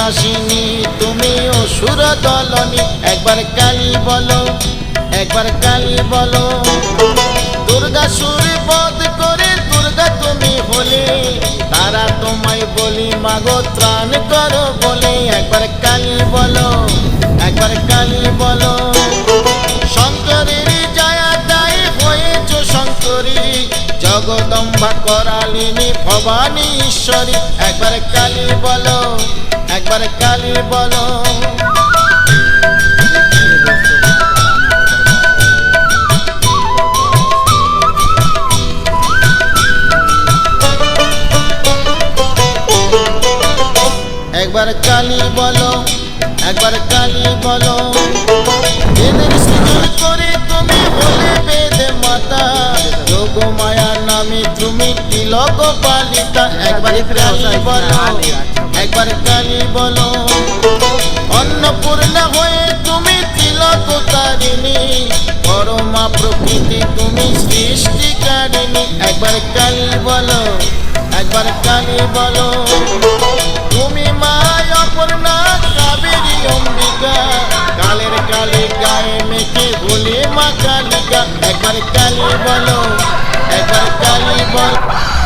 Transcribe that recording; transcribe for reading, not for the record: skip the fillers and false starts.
নাশিনী তুমি অসুর দলনী। একবার কালী বলো, একবার কালী বলো। দুর্গাসুর বধ করে দুর্গা তুমি হলে, তারা তোমায় বলি মাগো ত্রাণ করো বলে। একবার কালী বলো, একবার কালী বলো। শঙ্করের জয়া দায় হয়েছ শঙ্করী, জগদম্বা করালিনী ভবানী ঈশ্বরী। একবার কালী বলো, একবার কালী বলো। একবার কালী বলো, একবার কালী বলো। বেদের সৃজন করে তুমি হলে বেদ মাতা, যোগ মায়া নামে তুমি তিলক পালিতা। একবার কালী বলো, একবার কালী বলো। অন্নপূর্ণা হয়ে তুমি তিলক তারিণী, পরমা প্রকৃতি তুমি সৃষ্টিকারিণী। একবার কালী বলো, একবার কালী বলো। তুমি মা অপর্ণা কাবেরী অম্বিকা, কালের কালে গায়ে মেখে বলে মা কালিকা। একবার কালী বলো, একবার কালী বলো।